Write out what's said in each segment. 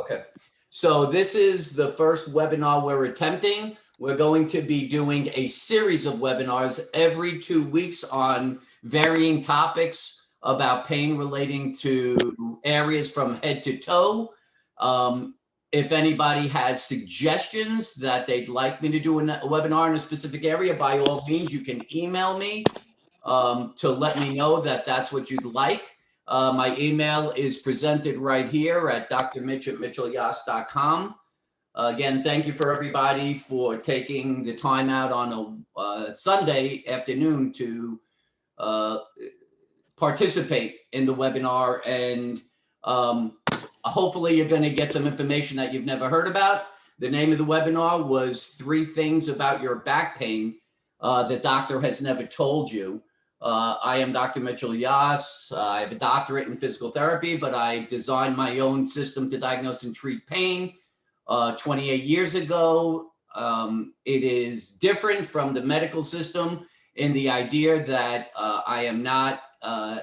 Okay. So this is the first webinar we're attempting. We're going to be doing a series of webinars every 2 weeks on varying topics about pain relating to areas from head to toe. If anybody has suggestions that they'd like me to do a webinar in a specific area, by all means, you can email me to let me know that that's what you'd like. My email is presented right here at drmitch@mitchellyass.com. Again, thank you for everybody for taking the time out on a Sunday afternoon to participate in the webinar. And hopefully you're going to get some information that you've never heard about. The name of the webinar was 3 Things About Your Back Pain the Doctor Has Never Told You. I am Dr. Mitchell Yass. I have a doctorate in physical therapy, but I designed my own system to diagnose and treat pain 28 years ago. It is different from the medical system in the idea that I am not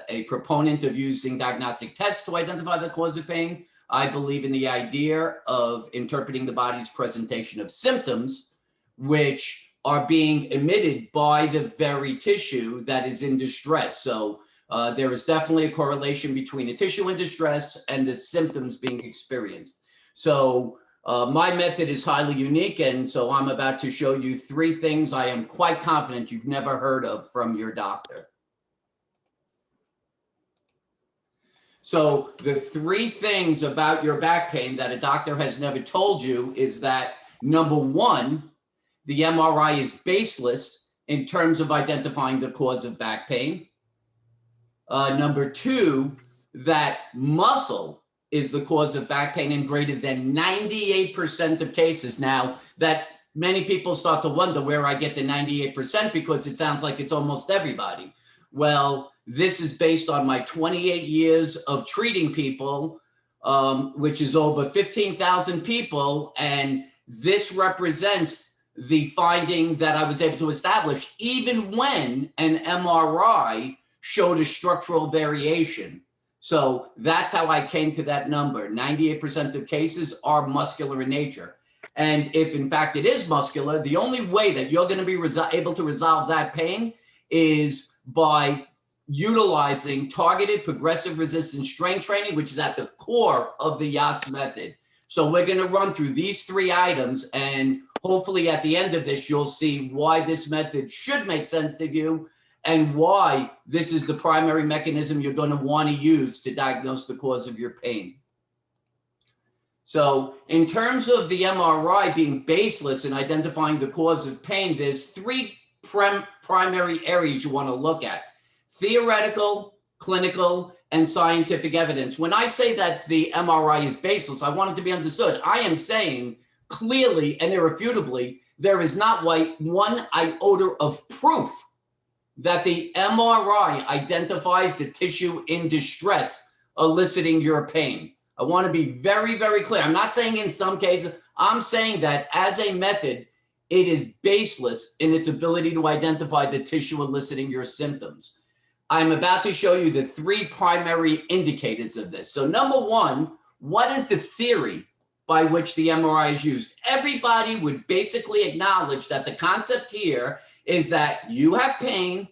a proponent of using diagnostic tests to identify the cause of pain. I believe in the idea of interpreting the body's presentation of symptoms, which are being emitted by the very tissue that is in distress. So there is definitely a correlation between a tissue in distress and the symptoms being experienced. So my method is highly unique. And so I'm about to show you 3 things I am quite confident you've never heard of from your doctor. So the 3 things about your back pain that a doctor has never told you is that, number 1, the MRI is baseless in terms of identifying the cause of back pain. Number 2, that muscle is the cause of back pain in greater than 98% of cases. Now, that many people start to wonder where I get the 98% because it sounds like it's almost everybody. Well, this is based on my 28 years of treating people, which is over 15,000 people. And this represents the finding that I was able to establish even when an MRI showed a structural variation. So that's how I came to that number. 98% of cases are muscular in nature. And if in fact it is muscular, the only way that you're going to be able to resolve that pain is by utilizing targeted progressive resistance strength training, which is at the core of the Yass Method. So we're going to run through these 3 items, and hopefully at the end of this, you'll see why this method should make sense to you and why this is the primary mechanism you're going to want to use to diagnose the cause of your pain. So in terms of the MRI being baseless in identifying the cause of pain, there's 3 primary areas you want to look at: theoretical, clinical, and scientific evidence. When I say that the MRI is baseless, I want it to be understood. I am saying clearly and irrefutably, there is not one iota of proof that the MRI identifies the tissue in distress eliciting your pain. I want to be very, very clear. I'm not saying in some cases, I'm saying that as a method, it is baseless in its ability to identify the tissue eliciting your symptoms. I'm about to show you the 3 primary indicators of this. So number 1, what is the theory by which the MRI is used? Everybody would basically acknowledge that the concept here is that you have pain,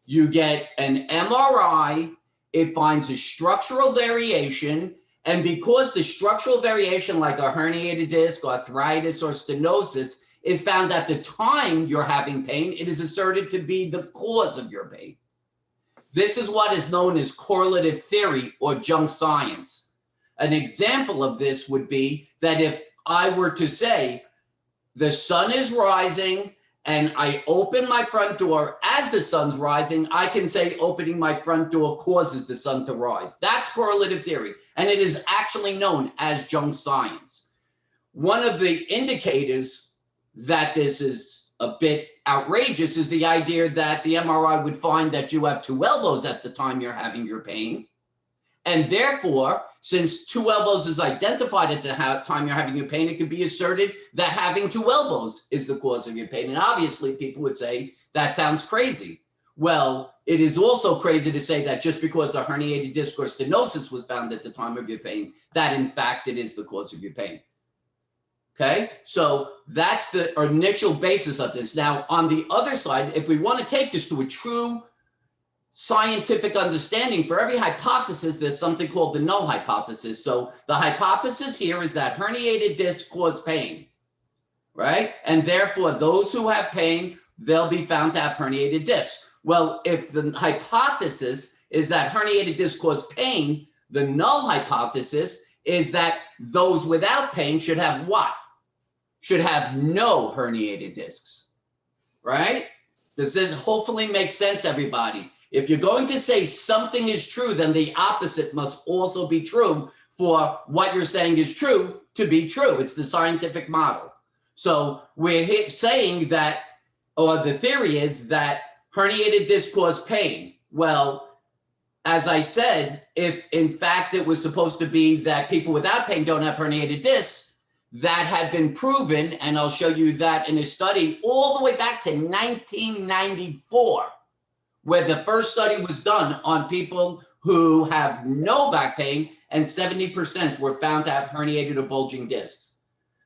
you get an MRI, it finds a structural variation, and because the structural variation, like a herniated disc, arthritis, or stenosis, is found at the time you're having pain, it is asserted to be the cause of your pain. This is what is known as correlative theory or junk science. An example of this would be that if I were to say the sun is rising and I open my front door as the sun's rising, I can say opening my front door causes the sun to rise. That's correlative theory, and it is actually known as junk science. One of the indicators that this is a bit outrageous is the idea that the MRI would find that you have 2 elbows at the time you're having your pain. And therefore, since 2 elbows is identified at the time you're having your pain, it could be asserted that having 2 elbows is the cause of your pain. And obviously people would say that sounds crazy. Well, it is also crazy to say that just because a herniated disc or stenosis was found at the time of your pain, that in fact it is the cause of your pain. Okay, so that's the initial basis of this. Now, on the other side, if we want to take this to a true scientific understanding, for every hypothesis, there's something called the null hypothesis. So the hypothesis here is that herniated discs cause pain, right? And therefore, those who have pain, they'll be found to have herniated discs. Well, if the hypothesis is that herniated discs cause pain, the null hypothesis is that those without pain should have what? Should have no herniated discs, right? Does this hopefully make sense to everybody? If you're going to say something is true, then the opposite must also be true for what you're saying is true to be true. It's the scientific model. So we're saying that, or the theory is that herniated discs cause pain. Well, as I said, if in fact it was supposed to be that people without pain don't have herniated discs, that had been proven, and I'll show you that in a study all the way back to 1994, where the first study was done on people who have no back pain, and 70% were found to have herniated or bulging discs.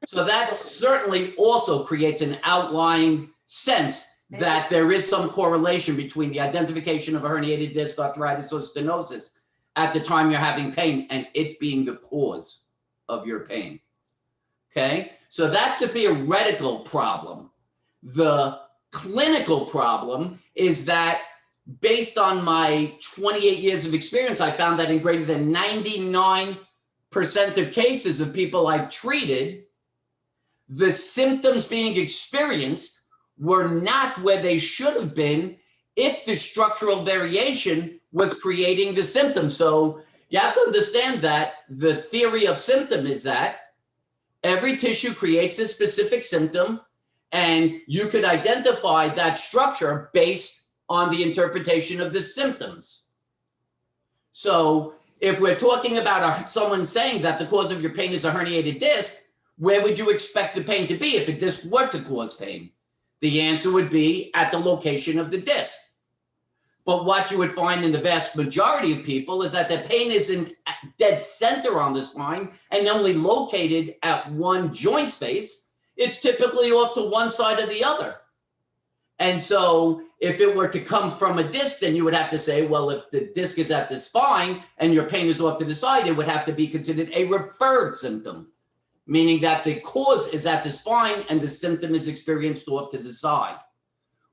So that certainly also creates an outlying sense that there is some correlation between the identification of a herniated disc, arthritis, or stenosis at the time you're having pain and it being the cause of your pain. Okay, so that's the theoretical problem. The clinical problem is that based on my 28 years of experience, I found that in greater than 99% of cases of people I've treated, the symptoms being experienced were not where they should have been if the structural variation was creating the symptom. So you have to understand that the theory of symptom is that every tissue creates a specific symptom, and you could identify that structure based on the interpretation of the symptoms. So if we're talking about someone saying that the cause of your pain is a herniated disc, where would you expect the pain to be if a disc were to cause pain? The answer would be at the location of the disc. But what you would find in the vast majority of people is that the pain isn't dead center on the spine and only located at one joint space. It's typically off to one side or the other. And so if it were to come from a disc, then you would have to say, well, if the disc is at the spine and your pain is off to the side, it would have to be considered a referred symptom, meaning that the cause is at the spine and the symptom is experienced off to the side.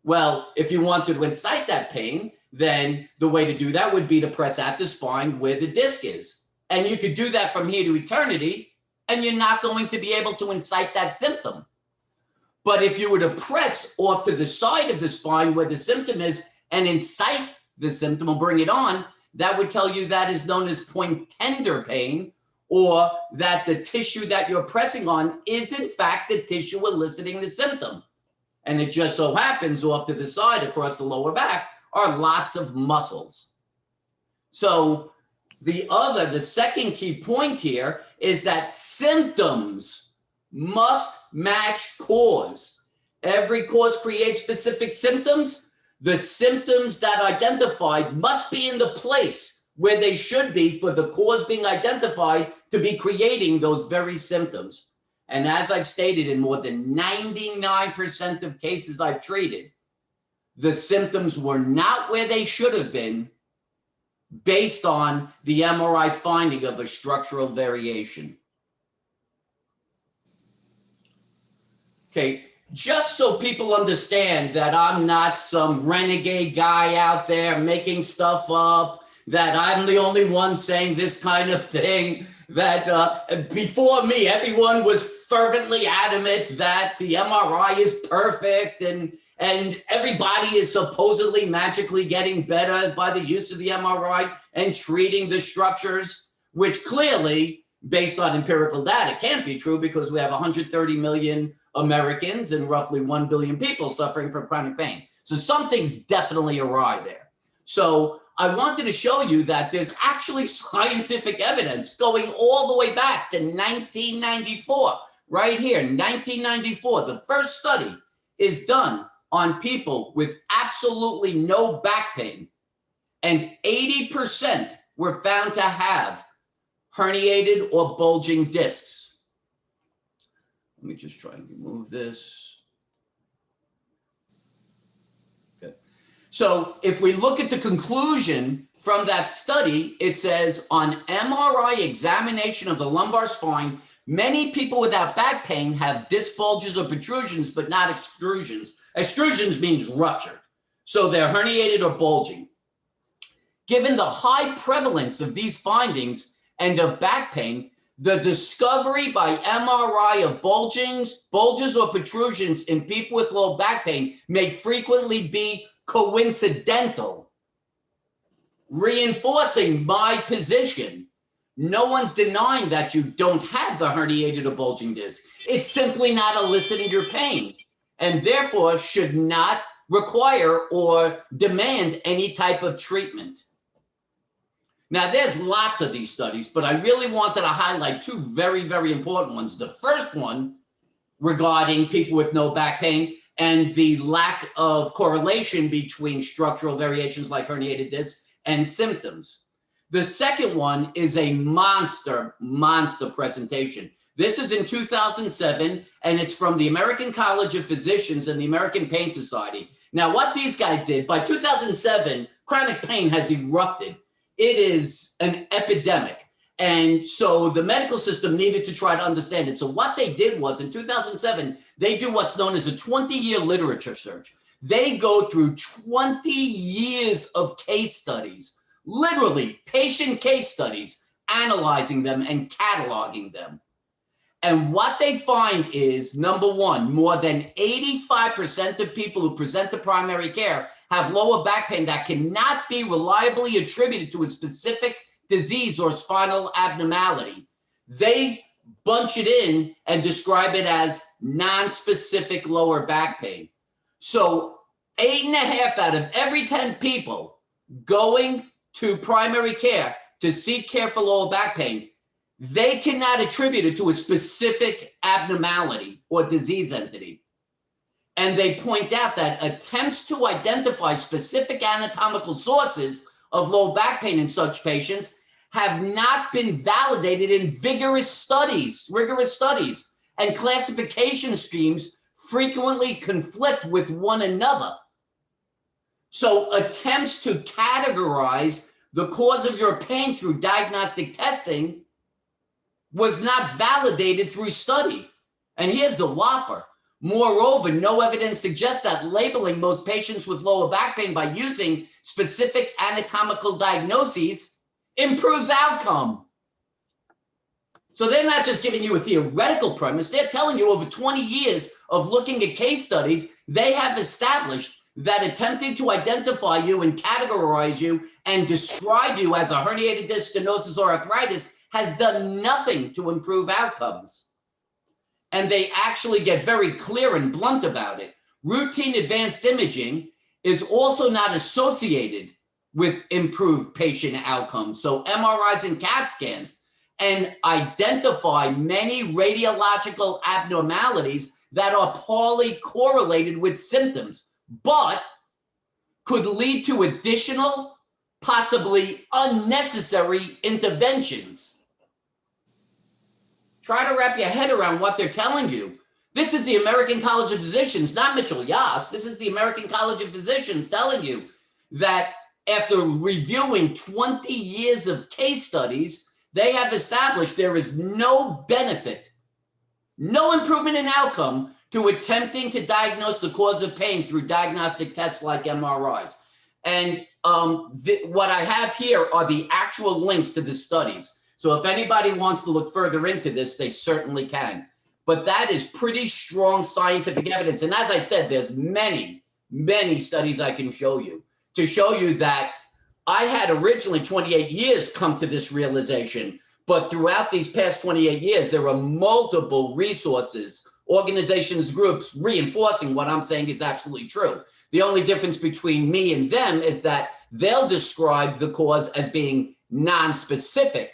Well, if you wanted to incite that pain, then the way to do that would be to press at the spine where the disc is. And you could do that from here to eternity, and you're not going to be able to incite that symptom. But if you were to press off to the side of the spine where the symptom is and incite the symptom or bring it on, that would tell you that is known as point tender pain, or that the tissue that you're pressing on is in fact the tissue eliciting the symptom. And it just so happens off to the side across the lower back are lots of muscles. So the second key point here is that symptoms must match cause. Every cause creates specific symptoms. The symptoms that identified must be in the place where they should be for the cause being identified to be creating those very symptoms. And as I've stated, in more than 99% of cases I've treated, the symptoms were not where they should have been based on the MRI finding of a structural variation. Okay, just so people understand that I'm not some renegade guy out there making stuff up, that I'm the only one saying this kind of thing, that before me, everyone was fervently adamant that the MRI is perfect and everybody is supposedly magically getting better by the use of the MRI and treating the structures, which clearly, based on empirical data, can't be true because we have 130 million Americans and roughly 1 billion people suffering from chronic pain. So something's definitely awry there. So I wanted to show you that there's actually scientific evidence going all the way back to 1994, right here, 1994. The first study is done on people with absolutely no back pain, and 80% were found to have herniated or bulging discs. Let me just try and remove this. Good. So if we look at the conclusion from that study, it says on MRI examination of the lumbar spine, many people without back pain have disc bulges or protrusions, but not extrusions. Extrusions means ruptured. So they're herniated or bulging. Given the high prevalence of these findings and of back pain, the discovery by MRI of bulges or protrusions in people with low back pain may frequently be coincidental, reinforcing my position. No one's denying that you don't have the herniated or bulging disc. It's simply not eliciting your pain, and therefore should not require or demand any type of treatment. Now, there's lots of these studies, but I really wanted to highlight two very, very important ones. The first one regarding people with no back pain and the lack of correlation between structural variations like herniated discs and symptoms. The second one is a monster presentation. This is in 2007, and it's from the American College of Physicians and the American Pain Society. Now, what these guys did, by 2007, chronic pain has erupted. It is an epidemic. And so the medical system needed to try to understand it. So what they did was in 2007, they do what's known as a 20-year literature search. They go through 20 years of case studies, literally patient case studies, analyzing them and cataloging them. And what they find is, number one, more than 85% of people who present to primary care have lower back pain that cannot be reliably attributed to a specific disease or spinal abnormality. They bunch it in and describe it as non-specific lower back pain. So 8.5 out of every 10 people going to primary care to seek care for lower back pain, they cannot attribute it to a specific abnormality or disease entity. And they point out that attempts to identify specific anatomical sources of low back pain in such patients have not been validated in rigorous studies, and classification schemes frequently conflict with one another. So attempts to categorize the cause of your pain through diagnostic testing was not validated through study. And here's the whopper. Moreover, no evidence suggests that labeling most patients with lower back pain by using specific anatomical diagnoses improves outcome. So they're not just giving you a theoretical premise, they're telling you over 20 years of looking at case studies, they have established that attempting to identify you and categorize you and describe you as a herniated disc, stenosis, or arthritis has done nothing to improve outcomes. And they actually get very clear and blunt about it. Routine advanced imaging is also not associated with improved patient outcomes. So MRIs and CAT scans and identify many radiological abnormalities that are poorly correlated with symptoms, but could lead to additional, possibly unnecessary interventions. Try to wrap your head around what they're telling you. This is the American College of Physicians, not Mitchell Yass. This is the American College of Physicians telling you that after reviewing 20 years of case studies, they have established there is no benefit, no improvement in outcome to attempting to diagnose the cause of pain through diagnostic tests like MRIs. And what I have here are the actual links to the studies. So if anybody wants to look further into this, they certainly can. But that is pretty strong scientific evidence. And as I said, there's many studies I can show you to show you that I had originally 28 years come to this realization. But throughout these past 28 years, there are multiple resources, organizations, groups reinforcing what I'm saying is absolutely true. The only difference between me and them is that they'll describe the cause as being non-specific.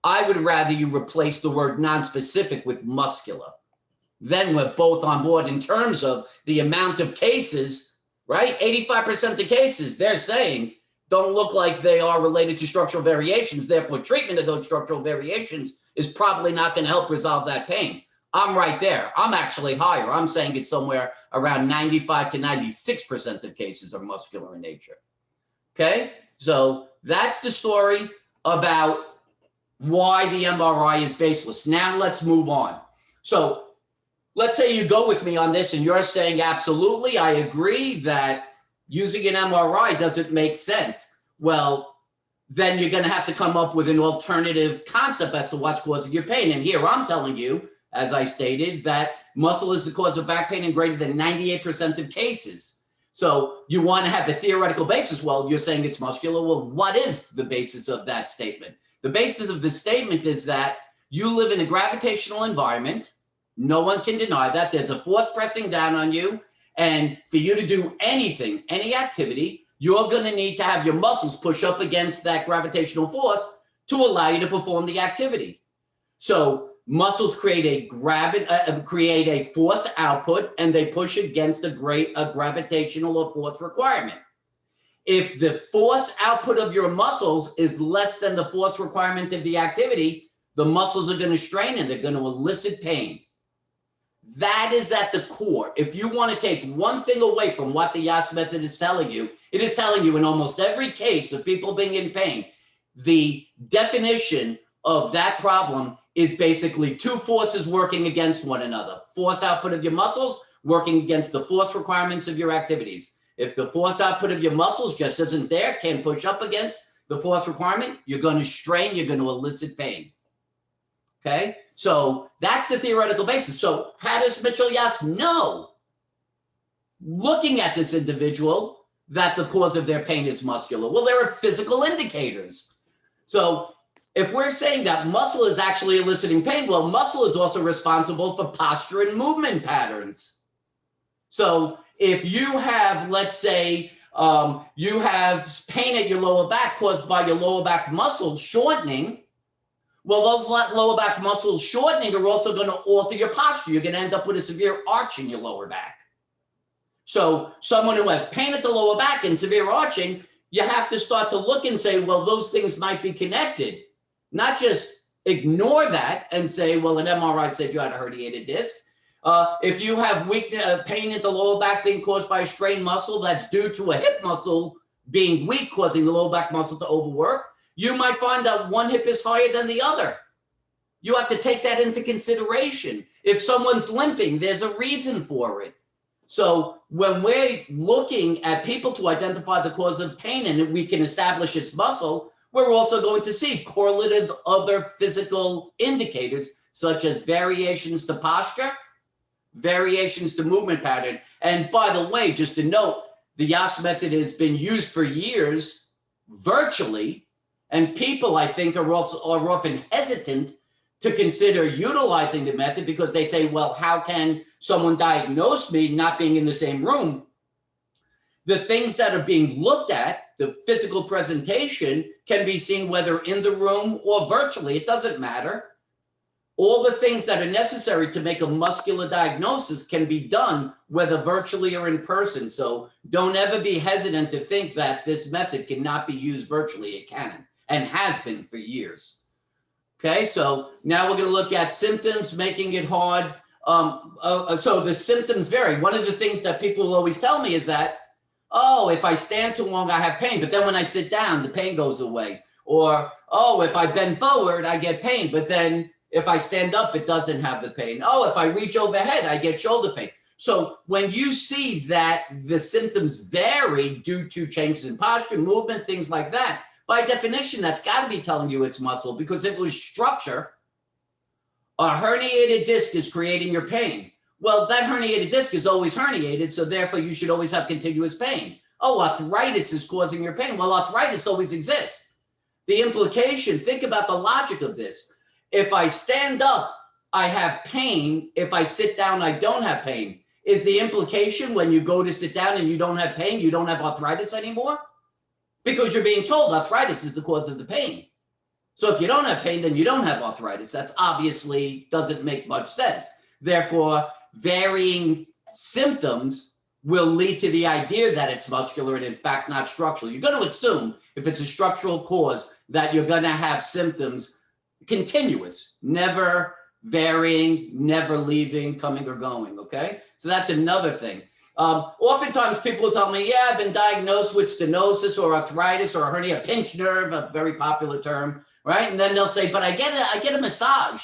I would rather you replace the word non-specific with muscular. then we're both on board in terms of the amount of cases, right? 85% of the cases they're saying don't look like they are related to structural variations. Therefore, treatment of those structural variations is probably not going to help resolve that pain. I'm right there. I'm actually higher. I'm saying it's somewhere around 95 to 96% of cases are muscular in nature. Okay, so that's the story about why the MRI is baseless. Now let's move on. So let's say you go with me on this and you're saying, absolutely, I agree that using an MRI doesn't make sense. Well, then you're going to have to come up with an alternative concept as to what's causing your pain. And here I'm telling you, as I stated, that muscle is the cause of back pain in greater than 98% of cases. So you want to have a theoretical basis. Well, you're saying it's muscular. Well, what is the basis of that statement? The basis of the statement is that you live in a gravitational environment. No one can deny that. There's a force pressing down on you. And for you to do anything, any activity, you're going to need to have your muscles push up against that gravitational force to allow you to perform the activity. So muscles create a force output, and they push against a gravitational or force requirement. If the force output of your muscles is less than the force requirement of the activity, the muscles are going to strain and they're going to elicit pain. That is at the core. If you want to take one thing away from what the Yass method is telling you, it is telling you in almost every case of people being in pain, the definition of that problem is basically two forces working against one another. Force output of your muscles working against the force requirements of your activities. If the force output of your muscles just isn't there, can't push up against the force requirement, you're going to strain, you're going to elicit pain. Okay, so that's the theoretical basis. So how does Mitchell-Yass know, looking at this individual, that the cause of their pain is muscular? Well, there are physical indicators. So if we're saying that muscle is actually eliciting pain, well, muscle is also responsible for posture and movement patterns. So if you have, let's say, you have pain at your lower back caused by your lower back muscles shortening, well, those lower back muscles shortening are also going to alter your posture. You're going to end up with a severe arch in your lower back. So someone who has pain at the lower back and severe arching, you have to start to look and say, well, those things might be connected. Not just ignore that and say, well, an MRI said you had a herniated disc. If you have pain at the lower back being caused by a strained muscle that's due to a hip muscle being weak, causing the lower back muscle to overwork, you might find that one hip is higher than the other. You have to take that into consideration. If someone's limping, there's a reason for it. So when we're looking at people to identify the cause of pain and we can establish its muscle, we're also going to see correlative other physical indicators, such as variations to posture, variations to movement pattern. And by the way, just a note, the Yass method has been used for years virtually. And people, I think, are often hesitant to consider utilizing the method because they say, well, how can someone diagnose me not being in the same room? The things that are being looked at, the physical presentation, can be seen whether in the room or virtually. It doesn't matter. All the things that are necessary to make a muscular diagnosis can be done whether virtually or in person. So don't ever be hesitant to think that this method cannot be used virtually. It can and has been for years. Okay, so now we're going to look at symptoms, making it hard. So the symptoms vary. One of the things that people will always tell me is that, oh, if I stand too long, I have pain. But then when I sit down, the pain goes away. Or, oh, if I bend forward, I get pain. But then if I stand up, it doesn't have the pain. Oh, if I reach overhead, I get shoulder pain. So when you see that the symptoms vary due to changes in posture, movement, things like that, by definition, that's got to be telling you it's muscle, because if it was structure, a herniated disc is creating your pain. Well, that herniated disc is always herniated, so therefore you should always have continuous pain. Oh, arthritis is causing your pain. Well, arthritis always exists. The implication, think about the logic of this. If I stand up, I have pain. If I sit down, I don't have pain. Is the implication when you go to sit down and you don't have pain, you don't have arthritis anymore? Because you're being told arthritis is the cause of the pain. So if you don't have pain, then you don't have arthritis. That's obviously doesn't make much sense. Therefore, varying symptoms will lead to the idea that it's muscular and in fact not structural. You're going to assume if it's a structural cause that you're going to have symptoms continuous, never varying, never leaving, coming or going, okay? So that's another thing. Oftentimes people will tell me, yeah, I've been diagnosed with stenosis or arthritis or a hernia, pinched nerve, a very popular term, right? And then they'll say, but I get a massage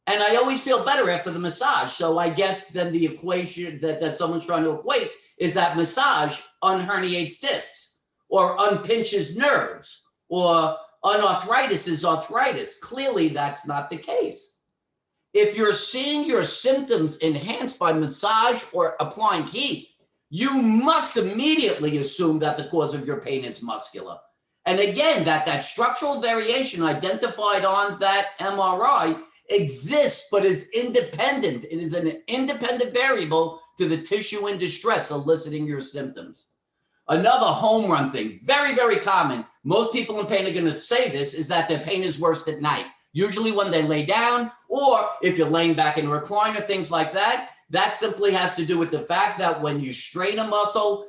and I always feel better after the massage. So I guess then the equation that someone's trying to equate is that massage unherniates discs or unpinches nerves or unarthritis is arthritis. Clearly that's not the case. If you're seeing your symptoms enhanced by massage or applying heat, you must immediately assume that the cause of your pain is muscular. And again, that structural variation identified on that MRI exists, but is independent. It is an independent variable to the tissue in distress eliciting your symptoms. Another home run thing, very, very common. Most people in pain are going to say this, is that their pain is worst at night. Usually when they lay down, or if you're laying back in a recliner, things like that. That simply has to do with the fact that when you strain a muscle,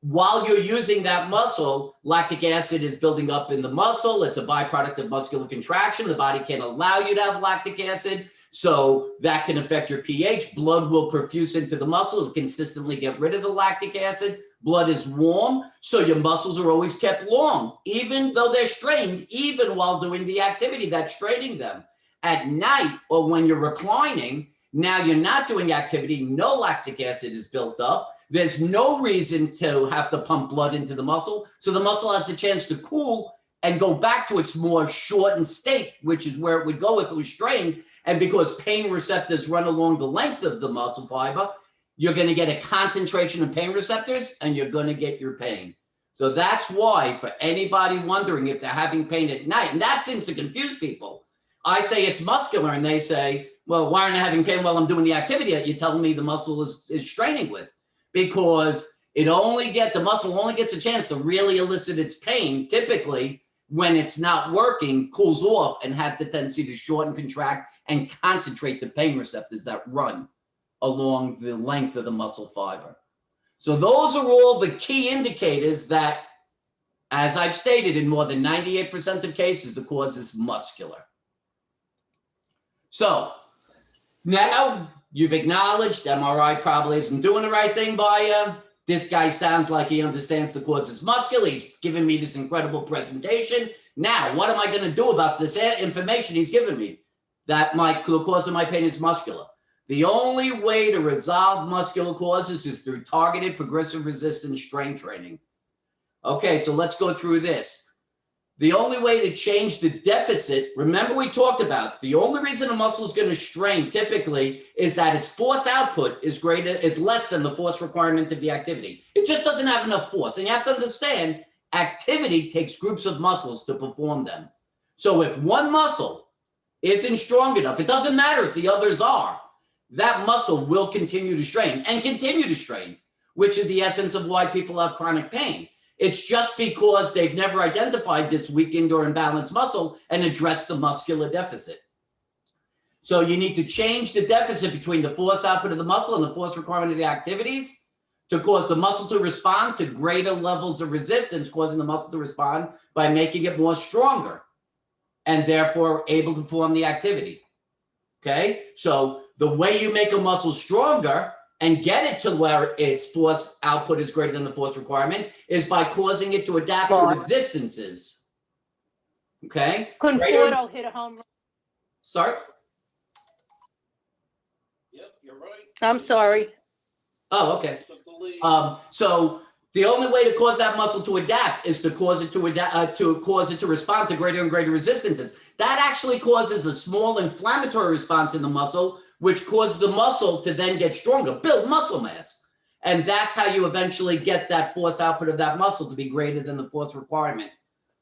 while you're using that muscle, lactic acid is building up in the muscle. It's a byproduct of muscular contraction. The body can't allow you to have lactic acid. So that can affect your pH. Blood will perfuse into the muscle to consistently get rid of the lactic acid. Blood is warm, so your muscles are always kept long, even though they're strained, even while doing the activity that's straining them. At night or when you're reclining, now you're not doing activity, no lactic acid is built up. There's no reason to have to pump blood into the muscle. So the muscle has the chance to cool and go back to its more shortened state, which is where it would go if it was strained. And because pain receptors run along the length of the muscle fiber, you're going to get a concentration of pain receptors and you're going to get your pain. So that's why, for anybody wondering if they're having pain at night, and that seems to confuse people, I say it's muscular and they say, well, why aren't I having pain while I'm doing the activity that you're telling me the muscle is straining with? Because the muscle only gets a chance to really elicit its pain, typically when it's not working, cools off and has the tendency to shorten, contract, and concentrate the pain receptors that run along the length of the muscle fiber. So those are all the key indicators that, as I've stated, in more than 98% of cases, the cause is muscular. So now you've acknowledged MRI probably isn't doing the right thing by you. This guy sounds like he understands the cause is muscular. He's given me this incredible presentation. Now, what am I going to do about this information he's given me? That the cause of my pain is muscular. The only way to resolve muscular causes is through targeted progressive resistance strain training. Okay, so let's go through this. The only way to change the deficit, remember we talked about, the only reason a muscle is going to strain typically is that its force output is less than the force requirement of the activity. It just doesn't have enough force. And you have to understand, activity takes groups of muscles to perform them. So if one muscle isn't strong enough, it doesn't matter if the others are, that muscle will continue to strain and continue to strain, which is the essence of why people have chronic pain. It's just because they've never identified this weakened or imbalanced muscle and addressed the muscular deficit. So you need to change the deficit between the force output of the muscle and the force requirement of the activities to cause the muscle to respond to greater levels of resistance, causing the muscle to respond by making it more stronger and therefore able to perform the activity. Okay, so the way you make a muscle stronger and get it to where its force output is greater than the force requirement is by causing it to adapt to resistances. Okay? Conforto hit a home run. Sorry? Yep, you're right. I'm sorry. Oh, okay. So the only way to cause that muscle to adapt is to cause it to respond to greater and greater resistances. That actually causes a small inflammatory response in the muscle, which causes the muscle to then get stronger, build muscle mass. And that's how you eventually get that force output of that muscle to be greater than the force requirement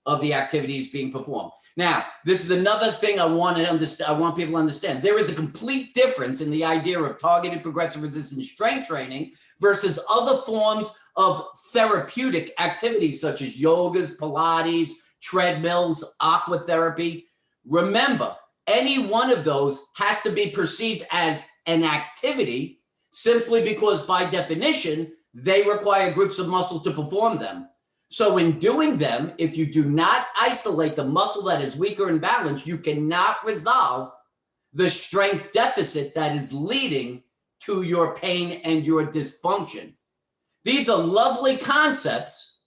of the activities being performed. Now, this is another thing I want people to understand. There is a complete difference in the idea of targeted progressive resistance strength training versus other forms of therapeutic activities such as yogas, Pilates, treadmills, aqua therapy. Remember, any one of those has to be perceived as an activity simply because by definition, they require groups of muscles to perform them. So in doing them, if you do not isolate the muscle that is weaker and balanced, you cannot resolve the strength deficit that is leading to your pain and your dysfunction. These are lovely concepts.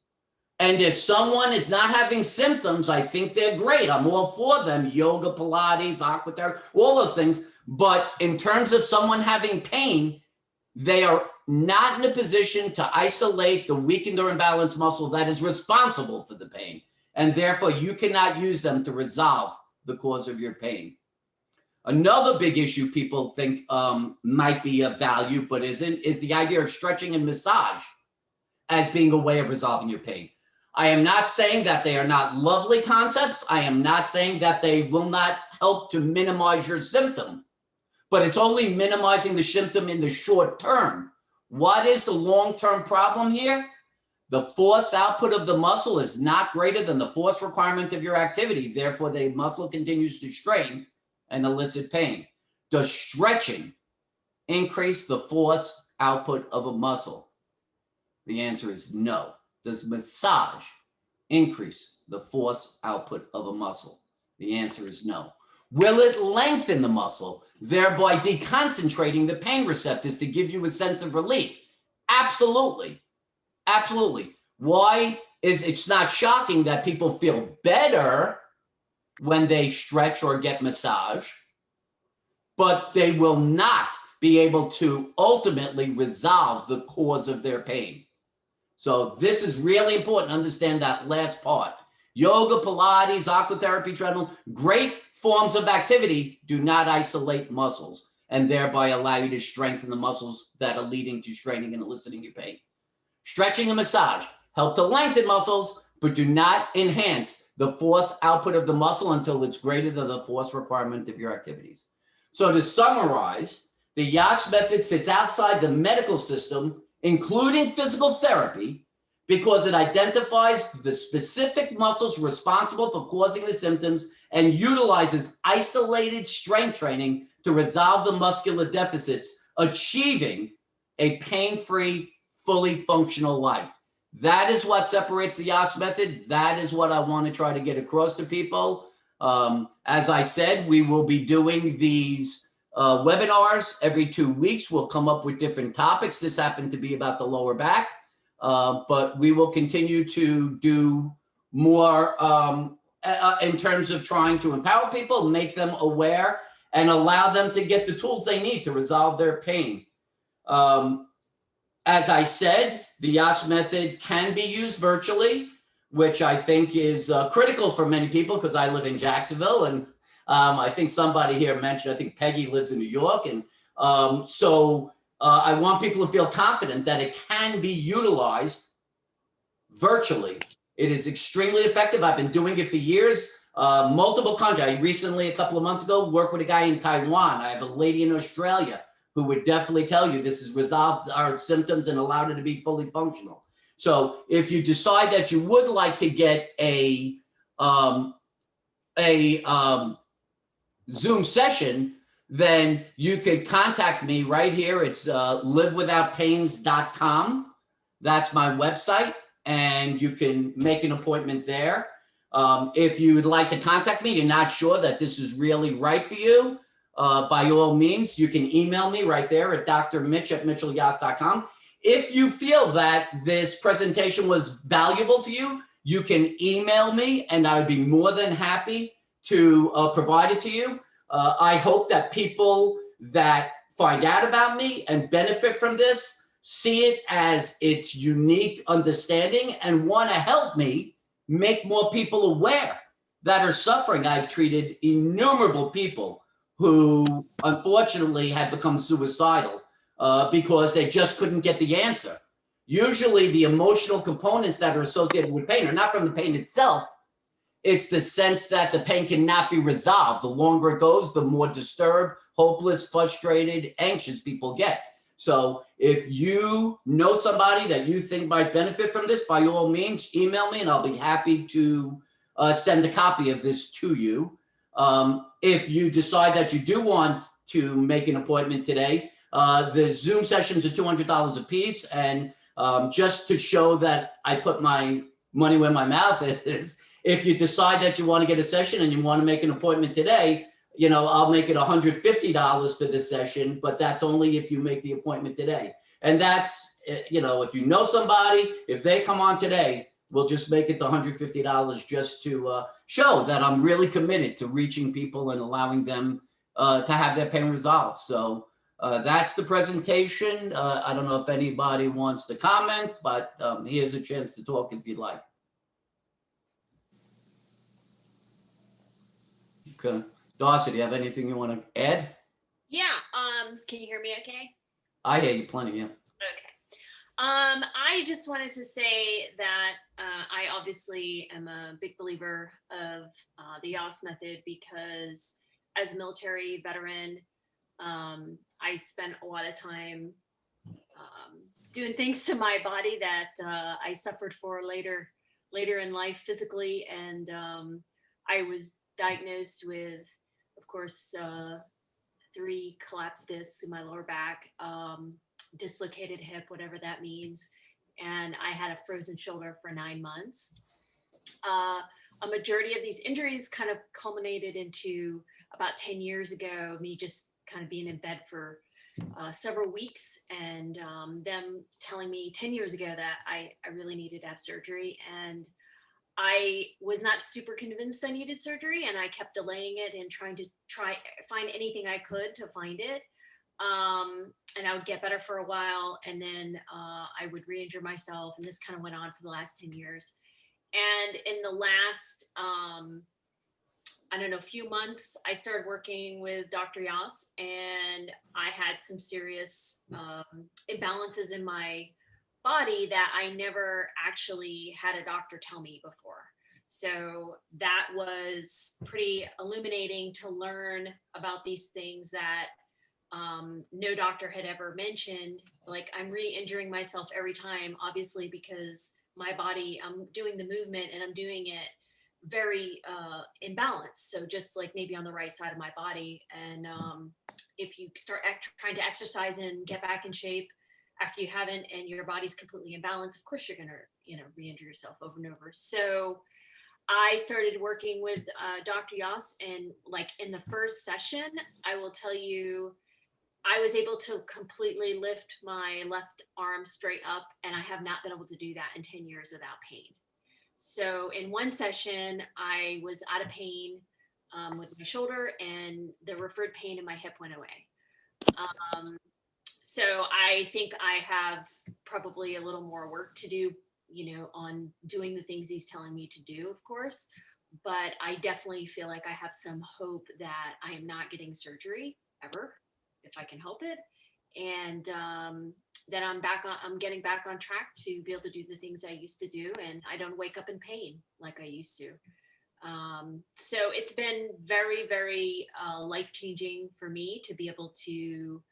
And if someone is not having symptoms, I think they're great. I'm all for them. Yoga, Pilates, aquatherapy, all those things. But in terms of someone having pain, they are not in a position to isolate the weakened or imbalanced muscle that is responsible for the pain. And therefore, you cannot use them to resolve the cause of your pain. Another big issue people think might be of value, but isn't, is the idea of stretching and massage as being a way of resolving your pain. I am not saying that they are not lovely concepts. I am not saying that they will not help to minimize your symptom, but it's only minimizing the symptom in the short term. What is the long-term problem here? The force output of the muscle is not greater than the force requirement of your activity. Therefore, the muscle continues to strain and elicit pain. Does stretching increase the force output of a muscle? The answer is no. Does massage increase the force output of a muscle? The answer is no. Will it lengthen the muscle, thereby deconcentrating the pain receptors to give you a sense of relief? Absolutely. Absolutely. Why is it's not shocking that people feel better when they stretch or get massage, but they will not be able to ultimately resolve the cause of their pain. So this is really important to understand that last part. Yoga, Pilates, aquatherapy, treadmills, great forms of activity do not isolate muscles and thereby allow you to strengthen the muscles that are leading to straining and eliciting your pain. Stretching and massage help to lengthen muscles, but do not enhance the force output of the muscle until it's greater than the force requirement of your activities. So to summarize, the Yass Method sits outside the medical system, including physical therapy, because it identifies the specific muscles responsible for causing the symptoms and utilizes isolated strength training to resolve the muscular deficits, achieving a pain-free, fully functional life. That is what separates the Yass Method. That is what I want to try to get across to people. As I said, we will be doing these webinars every 2 weeks. We'll come up with different topics. This happened to be about the lower back, but we will continue to do more in terms of trying to empower people, make them aware, and allow them to get the tools they need to resolve their pain. As I said, the Yass Method can be used virtually, which I think is critical for many people because I live in Jacksonville, and I think somebody here mentioned, I think Peggy lives in New York. And so I want people to feel confident that it can be utilized virtually. It is extremely effective. I've been doing it for years, multiple countries. I recently, a couple of months ago, worked with a guy in Taiwan. I have a lady in Australia who would definitely tell you this has resolved our symptoms and allowed it to be fully functional. So if you decide that you would like to get a Zoom session, then you could contact me right here. It's livewithoutpains.com. That's my website, and you can make an appointment there. If you would like to contact me, you're not sure that this is really right for you, by all means, you can email me right there at drmitch@mitchellyass.com. If you feel that this presentation was valuable to you, you can email me and I would be more than happy to provide it to you. I hope that people that find out about me and benefit from this see it as its unique understanding and want to help me make more people aware that are suffering. I've treated innumerable people who unfortunately had become suicidal because they just couldn't get the answer. Usually the emotional components that are associated with pain are not from the pain itself. It's the sense that the pain cannot be resolved. The longer it goes, the more disturbed, hopeless, frustrated, anxious people get. So if you know somebody that you think might benefit from this, by all means, email me and I'll be happy to send a copy of this to you. If you decide that you do want to make an appointment today. The Zoom sessions are $200 a piece. And just to show that I put my money where my mouth is, if you decide that you want to get a session and you want to make an appointment today, you know, I'll make it $150 for this session, but that's only if you make the appointment today. And that's, you know, if you know somebody, if they come on today, we'll just make it the $150 just to show that I'm really committed to reaching people and allowing them to have their pain resolved. So that's the presentation. I don't know if anybody wants to comment, but here's a chance to talk if you'd like. Okay. Darcy, do you have anything you want to add? Yeah. Can you hear me okay? I hear you plenty, yeah. Okay. I just wanted to say that I obviously am a big believer of the Yass Method because as a military veteran, I spent a lot of time doing things to my body that I suffered for later in life physically. And I was diagnosed with, of course, 3 collapsed discs in my lower back, dislocated hip, whatever that means. And I had a frozen shoulder for 9 months. A majority of these injuries kind of culminated into about 10 years ago, me just kind of being in bed for several weeks and them telling me 10 years ago that I really needed to have surgery. And I was not super convinced I needed surgery, and I kept delaying it and trying to find anything I could to find it. And I would get better for a while, and then I would re-injure myself, and this kind of went on for the last 10 years. And in the last, I don't know, few months, I started working with Dr. Yass, and I had some serious imbalances in my body that I never actually had a doctor tell me before. So that was pretty illuminating to learn about these things that no doctor had ever mentioned. Like, I'm re-injuring myself every time, obviously, because my body, I'm doing the movement and I'm doing it very imbalanced. So just like maybe on the right side of my body. And if you start trying to exercise and get back in shape after you haven't, and your body's completely imbalanced, of course you're gonna, you know, re-injure yourself over and over. So I started working with Dr. Yass, and like in the first session, I will tell you, I was able to completely lift my left arm straight up, and I have not been able to do that in 10 years without pain. So in one session, I was out of pain with my shoulder, and the referred pain in my hip went away. So I think I have probably a little more work to do, you know, on doing the things he's telling me to do, of course. But I definitely feel like I have some hope that I am not getting surgery ever, if I can help it. And that I'm getting back on track to be able to do the things I used to do. And I don't wake up in pain like I used to. So it's been very, very life-changing for me to be able to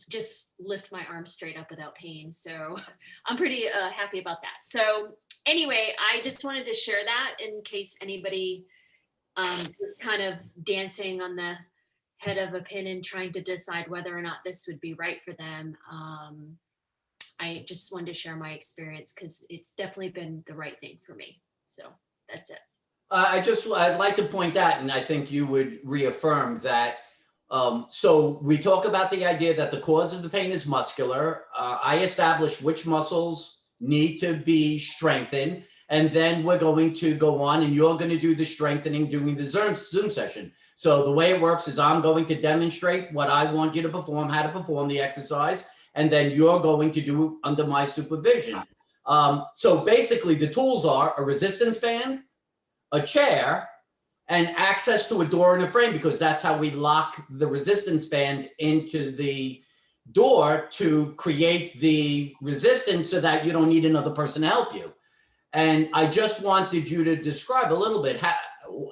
just lift my arm straight up without pain. So I'm pretty happy about that. So anyway, I just wanted to share that in case anybody kind of dancing on the head of a pin and trying to decide whether or not this would be right for them. I just wanted to share my experience because it's definitely been the right thing for me. So that's it. I'd like to point out, and I think you would reaffirm that. So we talk about the idea that the cause of the pain is muscular. I establish which muscles need to be strengthened, and then we're going to go on and you're going to do the strengthening during the Zoom session. So the way it works is I'm going to demonstrate what I want you to perform, how to perform the exercise, and then you're going to do it under my supervision. So basically the tools are a resistance band, a chair, and access to a door and a frame, because that's how we lock the resistance band into the door to create the resistance so that you don't need another person to help you. And I just wanted you to describe a little bit how,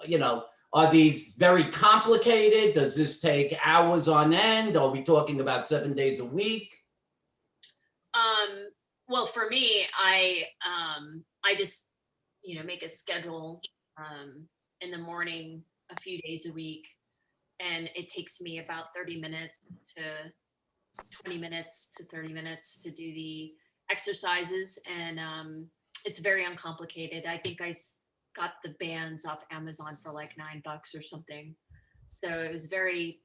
you know, are these very complicated? Does this take hours on end? Are we talking about 7 days a week? Well, for me, I just, you know, make a schedule in the morning, a few days a week, and it takes me about 30 minutes to 20 minutes to 30 minutes to do the exercises. And it's very uncomplicated. I think got the bands off Amazon for like $9 or something. So it was very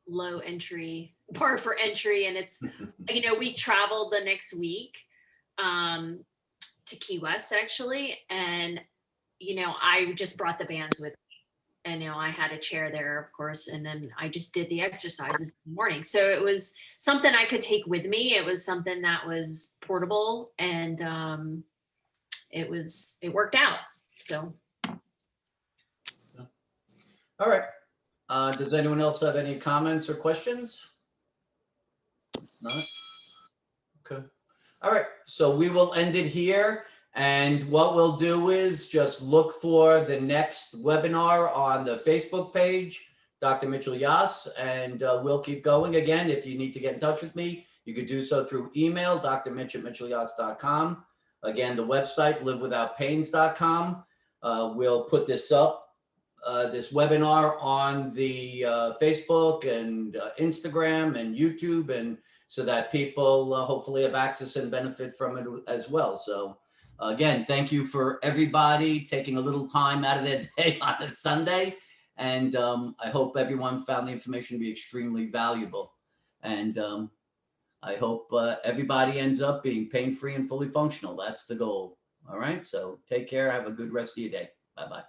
low entry bar for entry. And it's, you know, we traveled the next week to Key West actually. And, you know, I just brought the bands with me. And, you know, I had a chair there, of course, and then I just did the exercises in the morning. So it was something I could take with me. It was something that was portable, and it worked out. So. All right. Does anyone else have any comments or questions? Not? Okay. All right. So we will end it here. And what we'll do is just look for the next webinar on the Facebook page, Dr. Mitchell Yass, and we'll keep going. Again, if you need to get in touch with me, you could do so through email, drmitch@mitchellyass.com. Again, the website, livewithoutpains.com. We'll put this up, this webinar on the Facebook and Instagram and YouTube, and so that people hopefully have access and benefit from it as well. So again, thank you for everybody taking a little time out of their day on a Sunday. And I hope everyone found the information to be extremely valuable. And I hope everybody ends up being pain-free and fully functional. That's the goal. All right. So take care. Have a good rest of your day. Bye-bye.